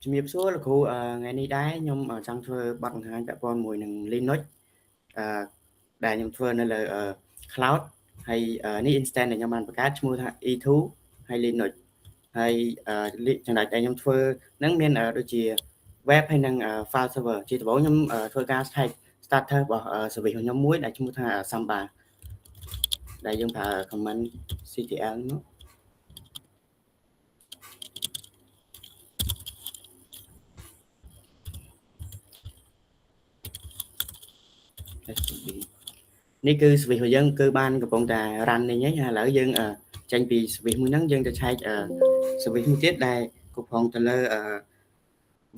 ជំរាបសួរលោកគ្រូថ្ងៃនេះដែរខ្ញុំចង់ធ្វើបទបង្ហាញពាក់ព័ន្ធមួយនឹង Linux ដែលខ្ញុំធ្វើនៅលើ cloud ហើយនេះ instance ដែលខ្ញុំបានបង្កើតឈ្មោះថា E2 ហើយ Linux ហើយចំណុចដែលខ្ញុំធ្វើហ្នឹងមានដូចជា web ហើយនិង file server ជាដំបូងខ្ញុំធ្វើការ starter របស់ service របស់ខ្ញុំមួយដែលឈ្មោះថា Samba ដែលយើងប្រើ command ctl នោះនេះគឺ service របស់យើងគឺបានកំពុងតែ run នេះហើយឥឡូវយើងចេញពី service មួយហ្នឹងយើងទៅឆែក service មួយទៀតដែលកំពុងទៅលើ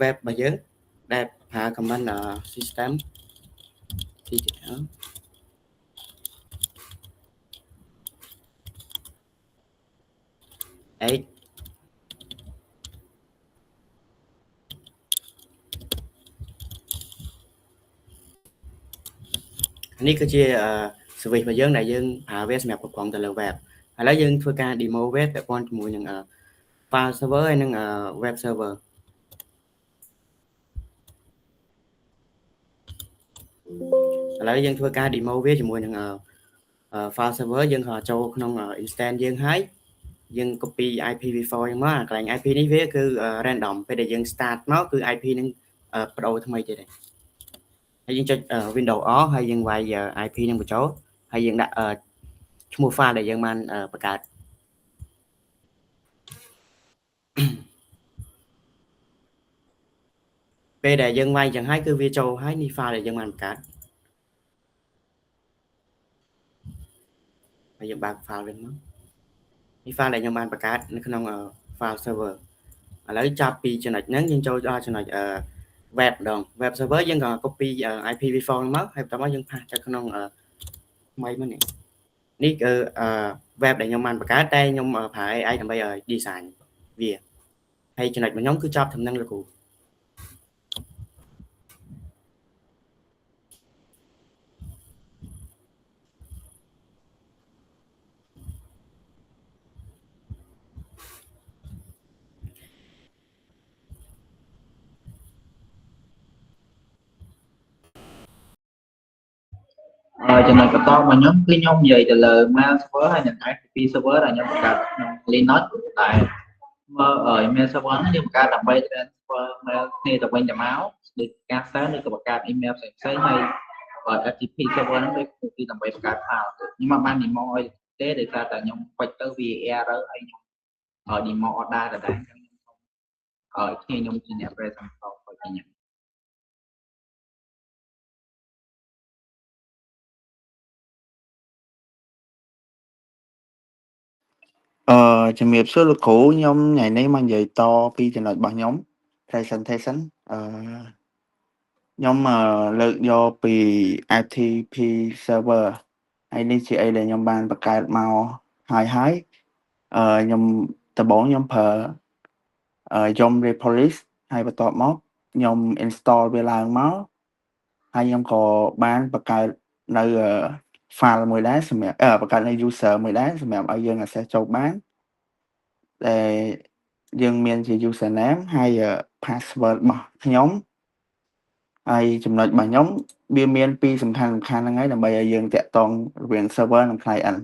web របស់យើងដែលប្រើ command system ctl 8 នេះគឺជា service របស់យើងដែលយើងប្រើវាសម្រាប់គ្រប់គ្រងទៅលើ web ឥឡូវយើងធ្វើការ demo web ពាក់ព័ន្ធជាមួយនឹង file server ហើយនិង web server ឥឡូវយើងធ្វើការ demo វាជាមួយនឹង file server យើងក៏ចូលក្នុង instance យើងហើយយើង copy IPv4 ហ្នឹងមកកន្លែង IP នេះវាគឺ random ពេលដែលយើង start មកគឺ IP នឹងបដូរថ្មីទៀតហើយយើងចុច Windows O ហើយយើងវាយ IP នឹងបញ្ចូលហើយយើងដាក់ឈ្មោះ file ដែលយើងបានបង្កើតពេលដែលយើងវាយចឹងហើយគឺវាចូលហើយនេះ file ដែលយើងបានបង្កើតហើយយើងបើក file វិញមកនេះ file ដែលខ្ញុំបានបង្កើតនៅក្នុង file server ឥឡូវចាប់ពីចំណុចហ្នឹងយើងចូលដល់ចំណុច web ម្ដង web server យើងក៏ copy IPv4 មកហើយបន្តមកយើងផាសទៅក្នុងថ្មីមកនេះគឺ web ដែលខ្ញុំបានបង្កើតតែខ្ញុំប្រើ AI ដើម្បីឲ្យ design វាហើយចំណុចរបស់ខ្ញុំគឺចប់ត្រឹមហ្នឹងលោកគ្រូចំណុចបន្តរបស់ខ្ញុំគឺខ្ញុំនិយាយទៅលើ mail server ហើយនិង FTP server ដែលខ្ញុំបង្កើតក្នុង Linux តែមើល mail server ហ្នឹងយើងបង្កើតដើម្បី transfer mail គ្នាទៅវិញទៅមកដូចការ send ឬក៏បង្កើត email ផ្សេងៗហើយ FTP server ហ្នឹងគឺដើម្បីបង្កើត file ខ្ញុំមិនបាន demo ឲ្យទេដោយសារតែខ្ញុំបាច់ទៅ វា error ហើយខ្ញុំdemo អត់ដែរតែខ្ញុំខ្ញុំជាអ្នក present ទៅខ្ញុំជំរាបសួរលោកគ្រូខ្ញុំថ្ងៃនេះមកនិយាយតពីចំណុចរបស់ខ្ញុំ presentation ខ្ញុំលើកយកពី FTP server ហើយនេះជាអីដែលខ្ញុំបានបង្កើតមកហើយខ្ញុំដំបូងខ្ញុំប្រើYum Repolis ហើយបន្ទាប់មកខ្ញុំ install វាឡើងមកហើយខ្ញុំក៏បានបង្កើតនៅ file មួយដែរសម្រាប់បង្កើតនៅ user មួយដែរសម្រាប់ឲ្យយើង access ចូលបានដែលយើងមានជា username ហើយ password របស់ខ្ញុំហើយចំណុចរបស់ខ្ញុំវាមានពីរសំខាន់ហ្នឹងហើយដើម្បីឲ្យយើងតាក់ទងរវាង server និង client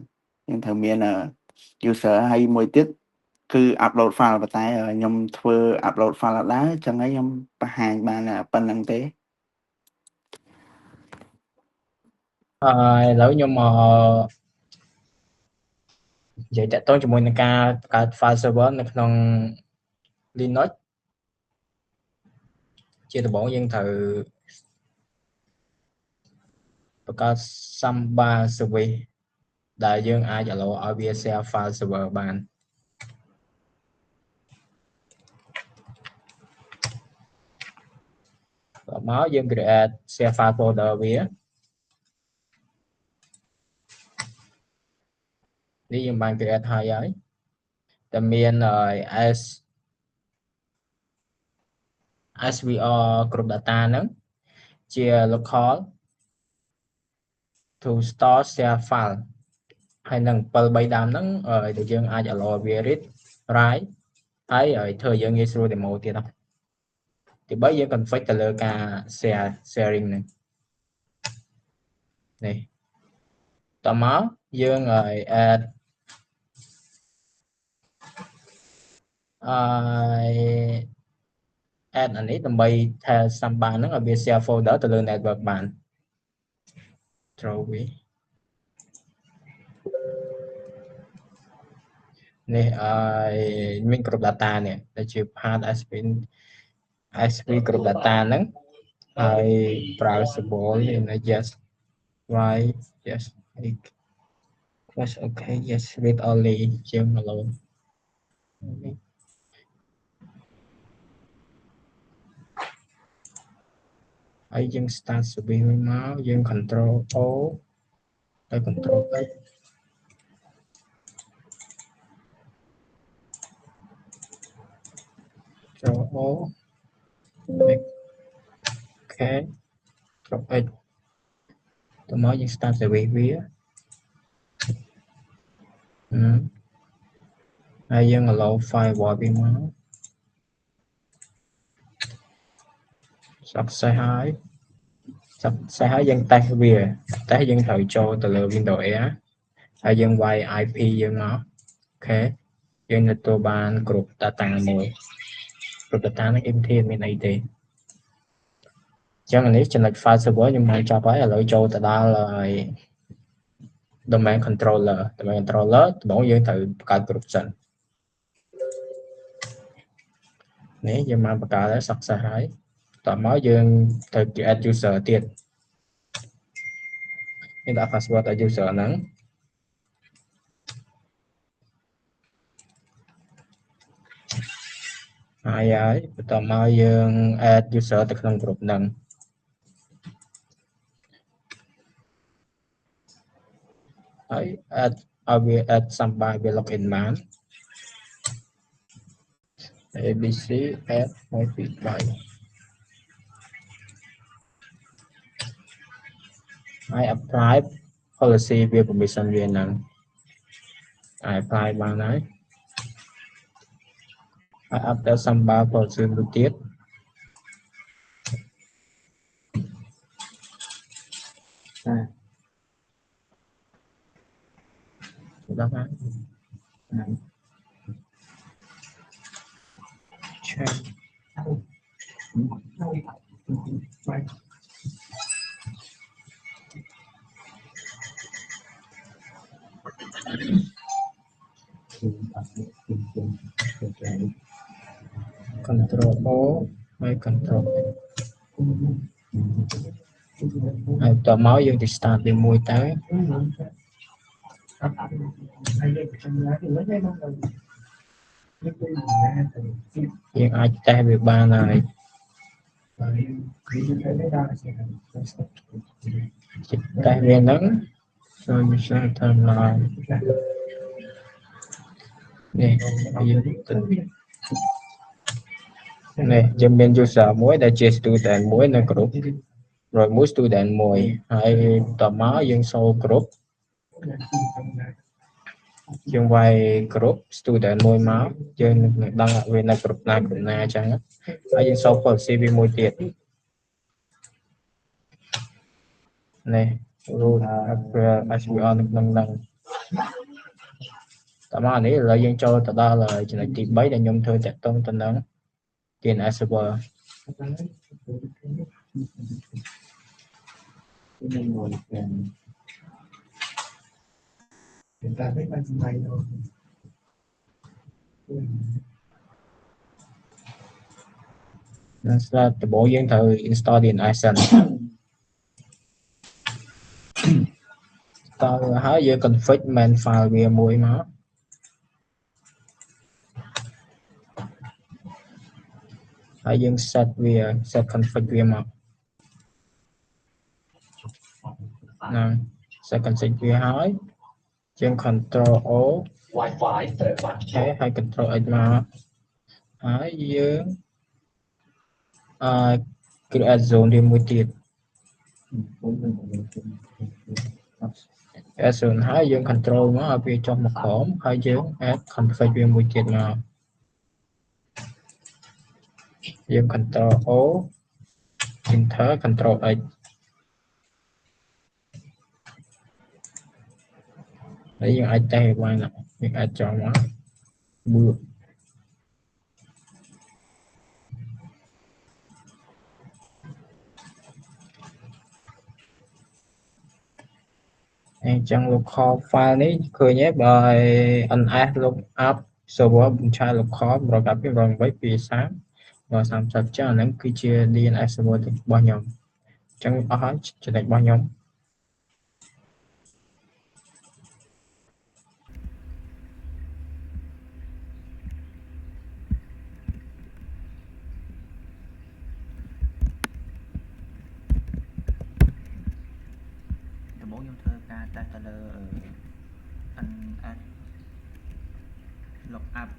យើងត្រូវមាន user ហើយមួយទៀតគឺ upload file ប៉ុន្តែខ្ញុំធ្វើ upload file អត់ដែរអញ្ចឹងហើយខ្ញុំបង្ហាញបានប៉ុណ្្នឹងទេឥឡូវខ្ញុំនិយាយតាក់ទងជាមួយនឹងការបង្កើត file server នៅក្នុង Linux ជាដំបូងយើងត្រូវបង្កើត Samba service ដែលយើងអាច allow ឲ្យវា share file server បានបន្ទាប់មកយើង create share file folder វានេះយើងបាន create ហើយតែមាន SVR group data ហ្នឹងជា local to store share file ហើយនឹង7 3ដើមហ្នឹងដែលយើងអាច allow វា read write ហើយធ្វើយើងងាយស្រួល demo ទៀត thì bây giờ config từ lơ ca sharing này này tao máu dương rồi add anh ấy tầm bay theo xăm ba nó là bia share folder từ lơ network bạn rồi này mình group data này là chịu part SP group data nó browsable and just right yes yes okay yes read only chương alone ấy dương start sẽ bị máu dương control O tới control X control O ok control X tôi mới dương start sẽ bị vía hay dương alone file bỏ bị máu sắp sai hai dân tay về tay dân thời cho từ lờ Windows á hay dân quay IP dân nó ok dân là tôi ban group data mùi group data nó im thiên bên này thì chẳng là nếu trên lệch file server nhưng mà cho phải là lỗi cho từ đó là domain controller bóng dân từ cả group dần nếu như mà cả đã sắp sai hai tỏ máu dân từ add user tiền nhưng đã password ở user nắng hai ấy tỏ máu dân add user từ trong group nắng ấy add somebody login man ABC add my feedback I apply policy về permission viên năng I apply bằng này I update somebody policy một tiết đó ha control O hay control tỏ máu dương thì start về mùi tới nhưng ai tay về ba này tay về nắng rồi mình sẽ tham lại này này dân bên user mỗi đã chia student mỗi là group rồi mỗi student mỗi hay tỏ máu dân sau group dương vài group student mỗi máu dân đăng về là group na chẳng hay dân sau policy về mỗi tiết này rule SQL năng tạm mà này là dân cho tao đó là chỉ là tìm bấy để nhung thôi tại tông tên đó tiền SQL nên là từ bộ dân thử install điện Ison tao hãy giờ config main file về mũi nó hãy dân set config về mà set config về hỏi dân control O wifi hay control X mà hãy dân create zone đi mũi tiệt zone hãy dân control nó ở phía trong một khóm hãy dân add config về mũi tiệt nào យើង Ctrl O Enter Ctrl X ហើយយើងអាចតេស្តឲ្យបានយើងអាចចងមកបួកអញ្ចឹង local file នេះឃើញទេបើ ns lookup server បញ្ឆា local 192.168.230 ដល់ 30 ចឹងអាហ្នឹងគឺជា DNS server របស់ខ្ញុំអញ្ចឹងអស់ហើយចំណុចរបស់ខ្ញុំ ដំបូងខ្ញុំធ្វើការតេស្តទៅលើ ns lookup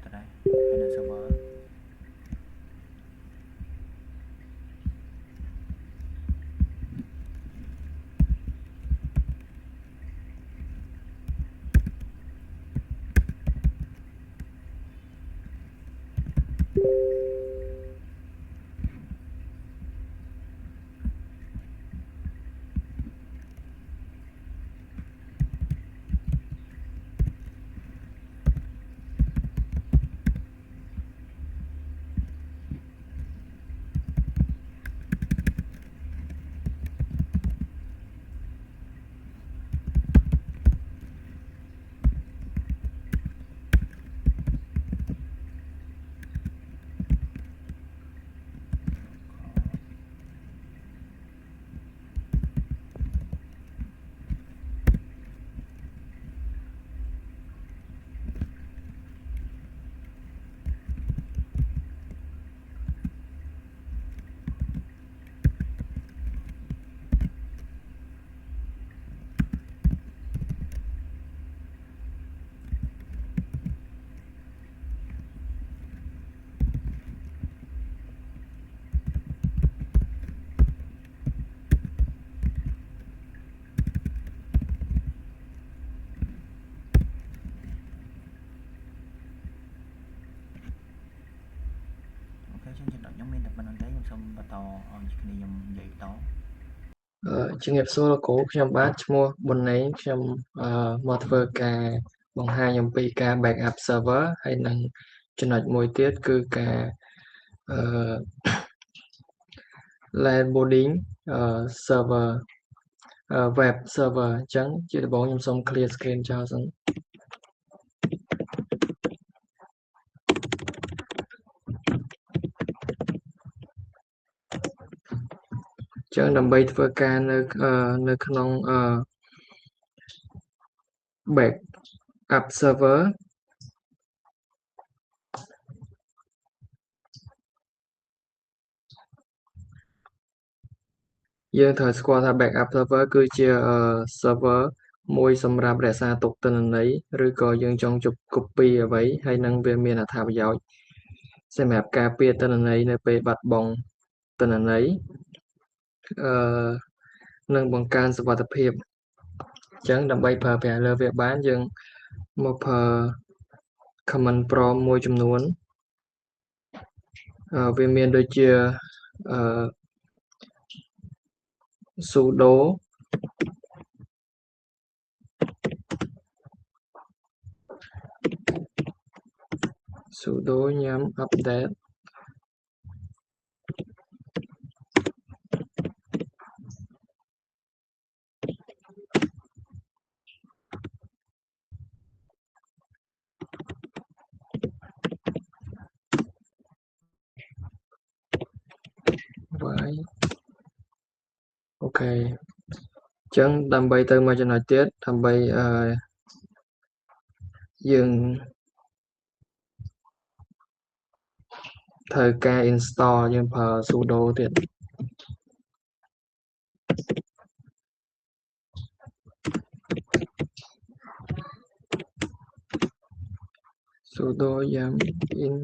address ហើយនៅ server ខ្ញុំចំណុចខ្ញុំមានតែប៉ុណ្្នឹងទេខ្ញុំសូមបន្តឲ្យគ្នាខ្ញុំនិយាយត ជំរាបសួរលោកគ្រូខ្ញុំបាទឈ្មោះប៊ុនណេងខ្ញុំមកធ្វើការបង្ហាញអំពីការ backup server ហើយនឹងចំណុចមួយទៀតគឺការland loading server web server អញ្ចឹងជាដំបូងខ្ញុំសូម clear screen ចោលសិនចឹងដើម្បីធ្វើការនៅក្នុងbackup server យើងត្រូវស្គាល់ថា backup server គឺជា server មួយសម្រាប់រក្សាទុកទិន្នន័យឬក៏យើងចង់ជប់ copy អ្វីហើយនឹងវាមានអត្ថប្រយោជន៍សម្រាប់ការពារទិន្នន័យនៅពេលបាត់បង់ទិន្នន័យនិងបង្កើនសុវត្ថិភាពអញ្ចឹងដើម្បីប្រើប្រាស់លើវាបានយើងមកប្រើ command prompt មួយចំនួនវាមានដូចជាsudo nhằm update ចឹងដើម្បីទៅមកចំណុចទៀតដើម្បីយើងត្រូវការ install យើងប្រើ sudo ទៀត sudo yum in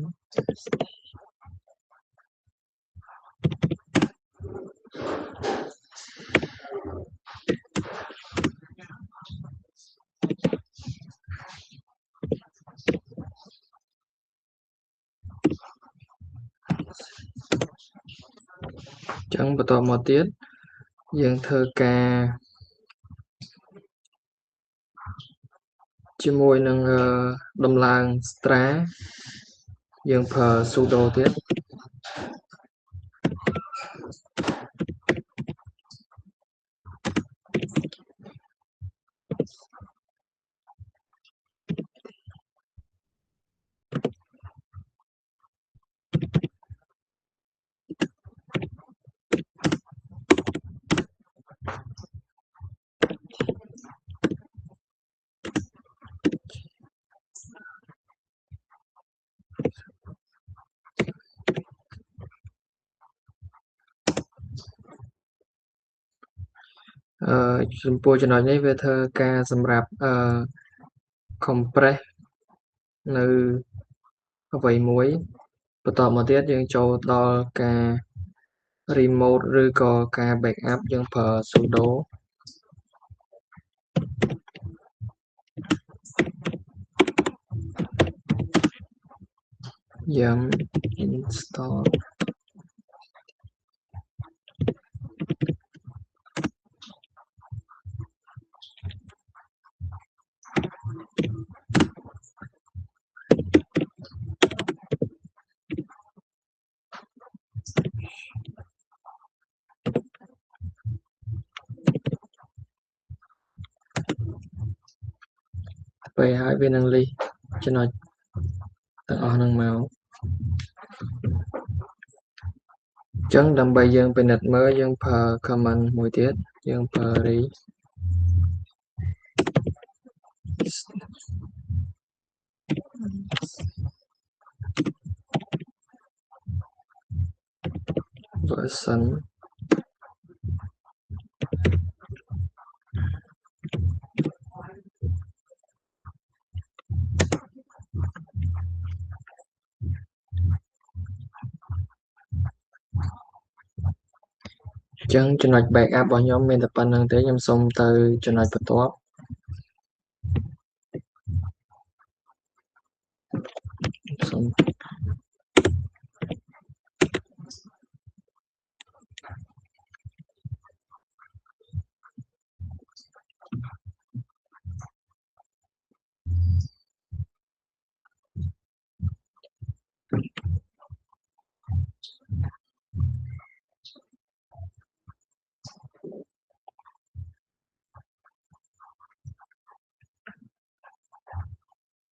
ចឹងបន្តមកទៀតយើងធ្វើការជាមួយនឹងដំឡើង Stra យើងប្រើ sudo ទៀត ចំពោះចំណុចនេះវាធ្វើការសម្រាប់compress នៅអ្វីមួយបន្តមកទៀតយើងចូលដល់ការ remote ឬក៏ការ backup យើងប្រើ sudo yum installពេលហើយវានឹង list ចំណុចទាំងអស់ហ្នឹងមកចឹងដើម្បីយើងពិនិត្យមើលយើងប្រើ command មួយទៀតយើងប្រើ versionចឹងចំណុច backup របស់ខ្ញុំមានតែប៉ុណ្្នឹងទេខ្ញុំសូមទៅចំណុចបន្ទាប់សូម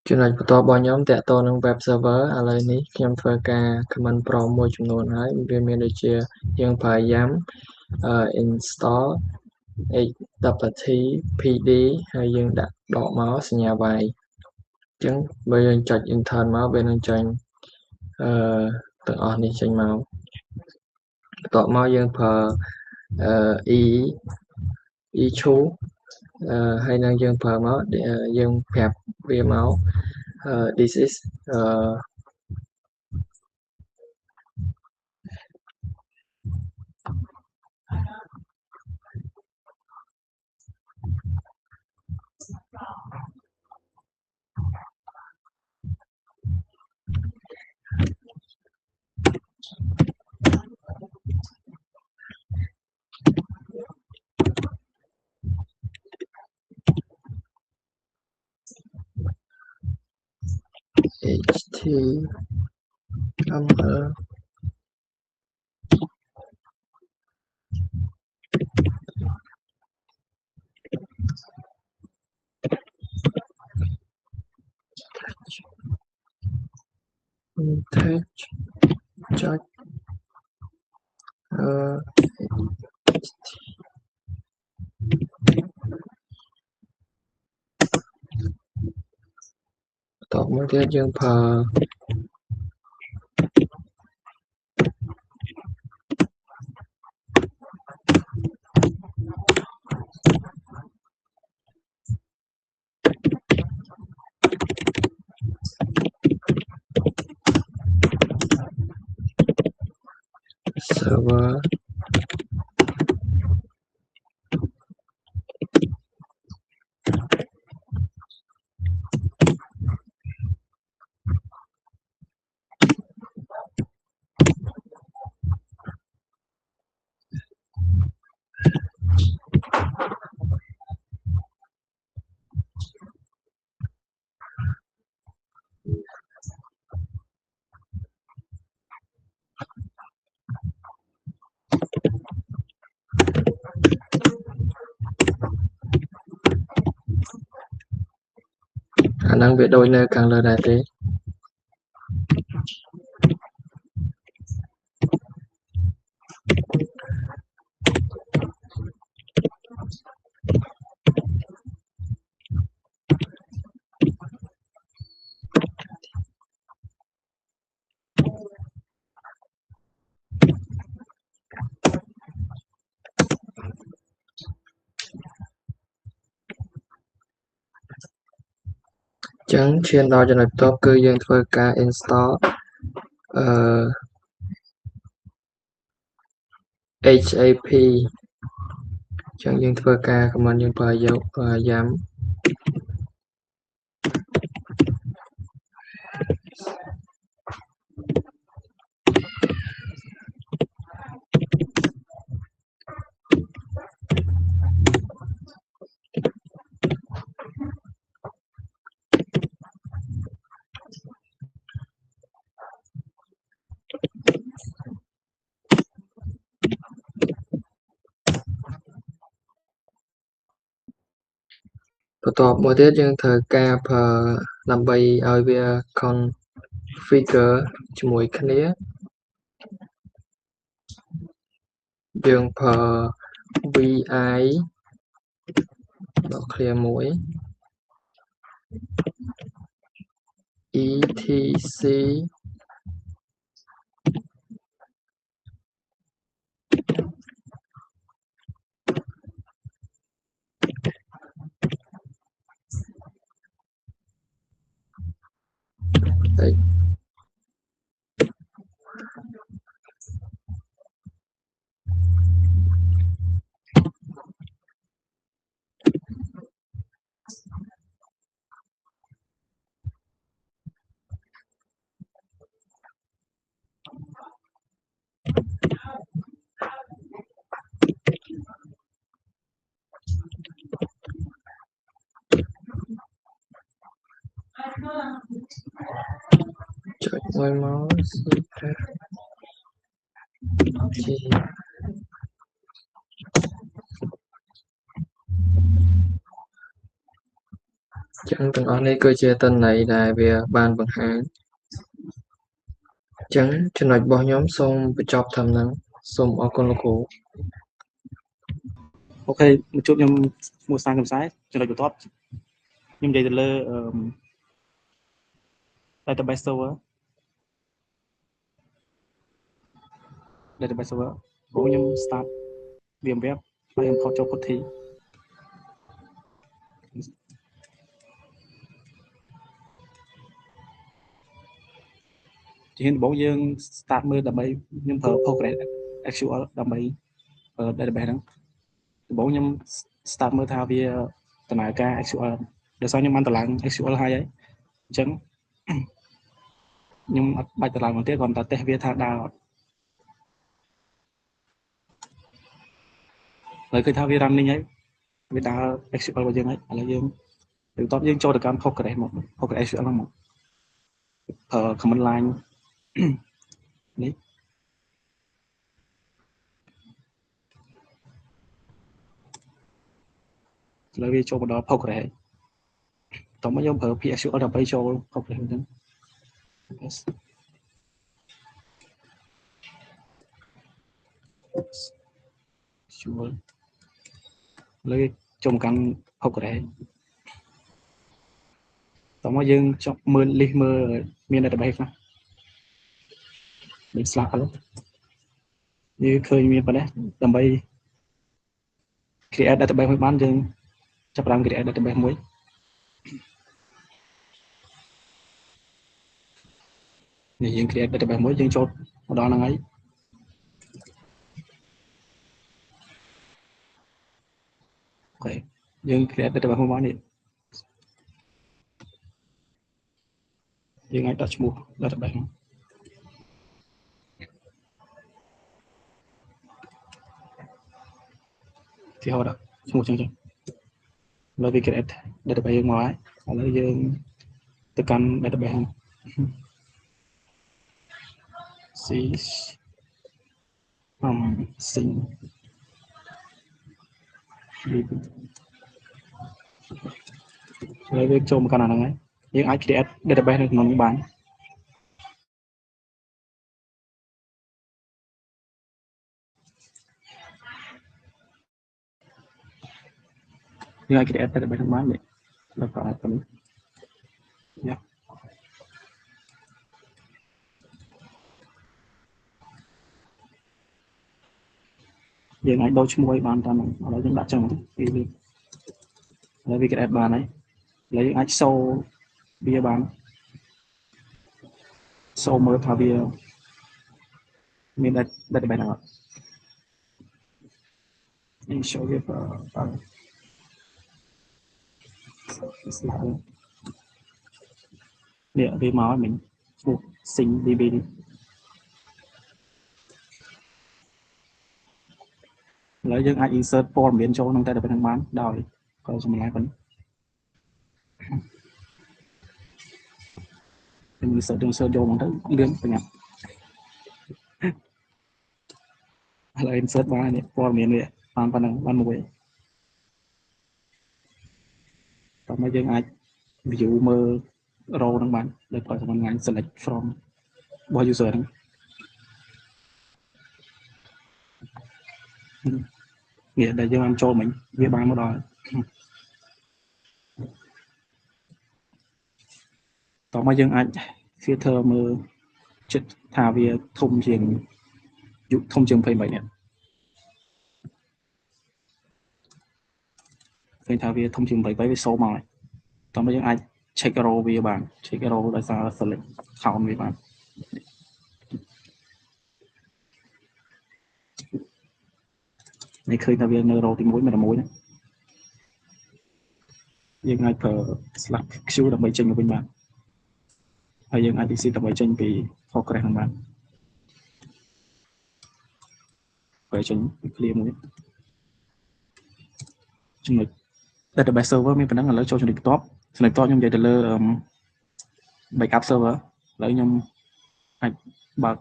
ចំណុចបន្ទាប់របស់ខ្ញុំតាក់ទងនឹង web server ឥឡូវនេះខ្ញុំធ្វើការ command prompt មួយចំនួនហើយវាមានដូចជាយើងប្រើ yum install http pd ហើយយើងដាក់ដកមកសញ្ញាវាយអញ្ចឹងបើយើងចុច enter មកវានឹងចេញទាំងអស់នេះចេញមកបន្ទាប់មកយើងប្រើissue ហើយនឹងយើងប្រើមកយើងប្រាប់វាមក this is HTML text ចុច មួយទៀតយើងប្រើ server អាហ្នឹងវាដូចនៅខាងលើដែរទេ ចឹងឈានដល់ចំណុចបន្ទាប់គឺយើងធ្វើការ install HAP ចឹងយើងធ្វើការ command យើងប្រើយកYAM បន្ទាប់មកទៀតយើងត្រូវការប្រើដើម្បីឲ្យវា configure ជាមួយគ្នាយើងប្រើ vi ដក clear មួយ etcចុចមួយមក G ចឹងទាំងអស់នេះគឺជាទិន្នន័យដែលវាបានបង្ហាញចឹងចំណុចរបស់ខ្ញុំសូមបញ្ចប់ត្រឹមហ្នឹងសូមអរគុណលោកគ្រូ អូខេមកជួបខ្ញុំឈ្មោះសាងកំសែចំណុចបន្ទាប់ខ្ញុំនិយាយទៅលើdatabase server ព្រោះខ្ញុំ start VMware ហើយ import ចូល PuTTY ជាដំបូងយើង start មើលដើម្បីខ្ញុំប្រើ PostgreSQL ដើម្បីdatabase ហ្នឹងដំបូងខ្ញុំ start មើលថាវាដំណើរការ SQL ដោយសារខ្ញុំបានតម្លើង SQL ហើយអញ្ចឹងខ្ញុំអត់បាច់តម្លើងមកទៀតគ្រាន់តែតេស្តវាថាដើរអត់ហើយឃើញថាវា running ហើយវាដើរ SQL របស់យើងហើយឥឡូវយើងបន្ទាប់យើងចូលទៅកាន់ Postgres មក PostgreSQL ហ្នឹងមកប្រើ command line នេះឥឡូវវាចូលមកដល់ Postgres តោះមកយើងប្រើ PSQL ដើម្បីចូល Postgres ហ្នឹងជួលលើចូលមកកាន់ Postgres ត តោះមកយើងចុចមើល list មើលមាន database ណាដូចស្លាប់ហ្នឹងយើងឃើញមានប៉ុណ្ណេះដើម្បី create database មួយបានយើងចាប់ផ្ដើម create database មួយនេះយើង create database មួយយើងចូលមកដល់ហ្នឹងហើយអូខេយើង create database មួយបាននេះយើងអាចដាក់ឈ្មោះ database ហ្នឹងទីហោដាក់ឈ្មោះចឹងឥឡូវវា create database យើងមកហើយឥឡូវយើងទៅកាន់ database ហ្នឹង C sing ឥឡូវវាចូលមកកាន់អាហ្នឹងហើយយើងអាច create database នៅក្នុងនេះបានយើងអាច create database ហ្នឹងបាននេះដល់ប្រហែលប៉ុណ្ណឹងយ៉ាយើងអាចដូរឈ្មោះឲ្យបានតាមហ្នឹងឥឡូវយើងដាក់ចឹងពីឥឡូវវា create បានហើយឥឡូវយើងអាចសូវាបានសូមើលថាវាមាន database ណាអត់នេះ show វាបាននេះវាមកហើយមិញឈ្មោះ sing db នេះឥឡូវយើងអាច insert ព័ត៌មានចូលក្នុង database ហ្នឹងបានដោយក៏សម្រាប់ប៉ុណ្ណឹងយើង insert យកមកទៅលឿនប្រញាប់ឥឡូវ insert បាននេះព័ត៌មានវាបានប៉ុណ្ណឹងបានមួយតោះមកយើងអាច view មើល row ហ្នឹងបានដោយប្រើសំណាញ់ select from របស់ user ហ្នឹងនេះដែលយើងបានចូលមិញវាបានមកដល់តោះមកយើងអាច filter មើលចិត្តថាវាធំជាងធំជាង 23 នេះឃើញថាវាធំជាង 23 វាសូមកហើយតោះមកយើងអាច check row វាបាន check row ដោយសារ select count វាបាននេះឃើញថាវានៅ row ទី1មានតែមួយណាយើងអាចប្រើ slash q ដើម្បីចេញមកវិញបានហើយយើងអាច exit ដើម្បីចេញពី progress ហ្នឹងបានបើចេញ clear មួយចំណុច database server មានប៉ុណ្ណឹងឥឡូវចូលចំណុចបន្ទាប់ខ្ញុំនិយាយទៅលើ backup server ឥឡូវខ្ញុំអាចបើក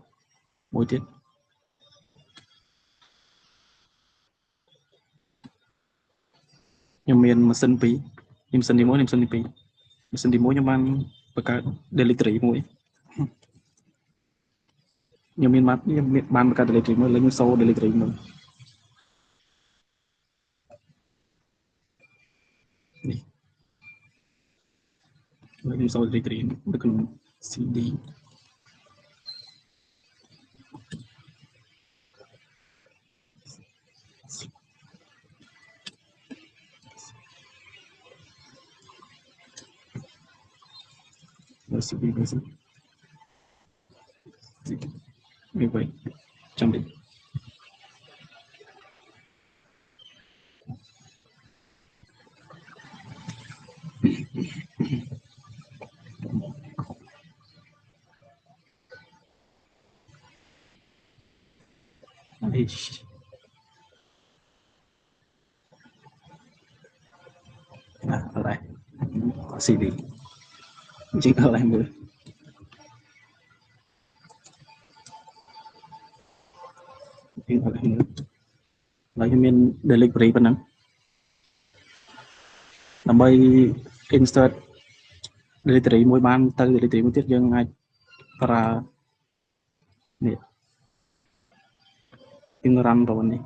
មួយទៀតខ្ញុំមានម៉ាស៊ីន2ម៉ាស៊ីនទី1ម៉ាស៊ីនទី2ម៉ាស៊ីនទី1ខ្ញុំបានបង្កើត directory មួយខ្ញុំបានបង្កើត directory មួយឥឡូវខ្ញុំសូ directory មួយនេះឥឡូវខ្ញុំសូ directory នៅក្នុង cd cd version វាវិញចាំតិចអរ៉ៃ cd ជាងអរ៉ៃមើលជាងអរ៉ៃមើលហើយខ្ញុំមាន directory ប៉ុណ្ណឹងដើម្បី insert directory មួយបានទៅ directory មួយទៀតយើងអាចប្រើនេះយើង run ទៅនេះ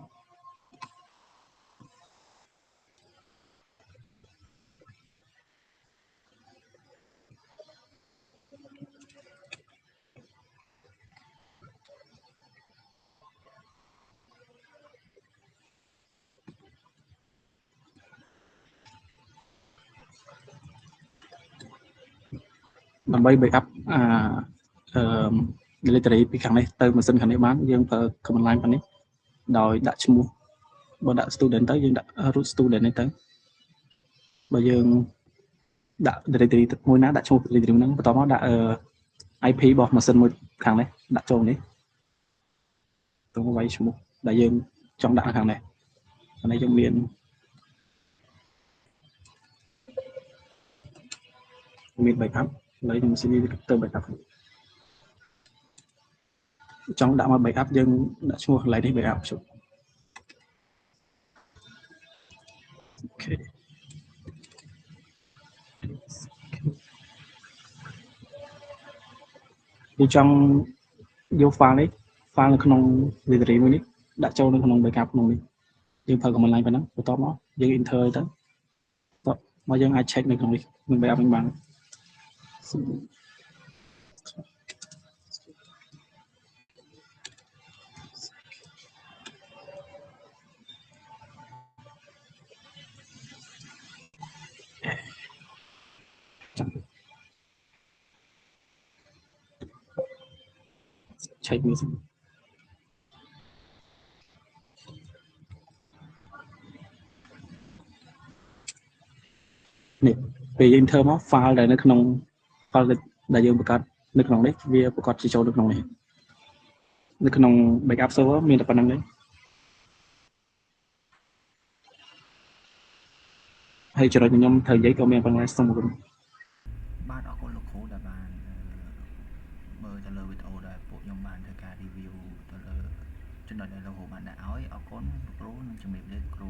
ដើម្បី backup delivery ពីខាងនេះទៅម៉ាស៊ីនខាងនេះបានយើងប្រើ command line ប៉ុណ្នេះដោយដាក់ឈ្មោះបើដាក់ student ទៅយើងដាក់ root student នេះទៅបើយើងដាក់ directory មួយណាដាក់ឈ្មោះ directory ហ្នឹងបន្តមកដាក់IP របស់ម៉ាស៊ីនមួយខាងនេះដាក់ចូលនេះទៅវាយឈ្មោះដែលយើងចង់ដាក់ខាងនេះអានេះយើងមានbackup ឥឡូវខ្ញុំស៊ីទៅ backup ចង់ដាក់មក backup យើងដាក់ឈ្មោះកន្លែងនេះ backup ជុំអូខេយើងចង់យក file នេះ file នៅក្នុង directory មួយនេះដាក់ចូលនៅក្នុង backup ក្នុងនេះយើងប្រើ command line ប៉ុណ្ណឹងបន្ទាប់មកយើង enter ទៅបន្ទាប់មកយើងអាច check នៅក្នុងនេះនឹង backup វិញបានcheck នេះនេះពេលយើង enter មក file ដែលនៅក្នុង file ដែលយើងបង្កើតនៅក្នុងនេះវាប្រកាសជាចូលនៅក្នុងនេះនៅក្នុង backup server មានតែប៉ុណ្្នឹងទេហើយចំណុចខ្ញុំត្រូវនិយាយក៏មានប៉ុណ្ណេះសូមអរគុណបាទអរគុណលោកគ្រូដែលបានមើលទៅលើវីដេអូដែលពួកខ្ញុំបានធ្វើការ review ទៅលើចំណុចដែលលោកគ្រូបានដាក់ឲ្យអរគុណលោកគ្រូនិងជំរាបលាលោកគ្រូ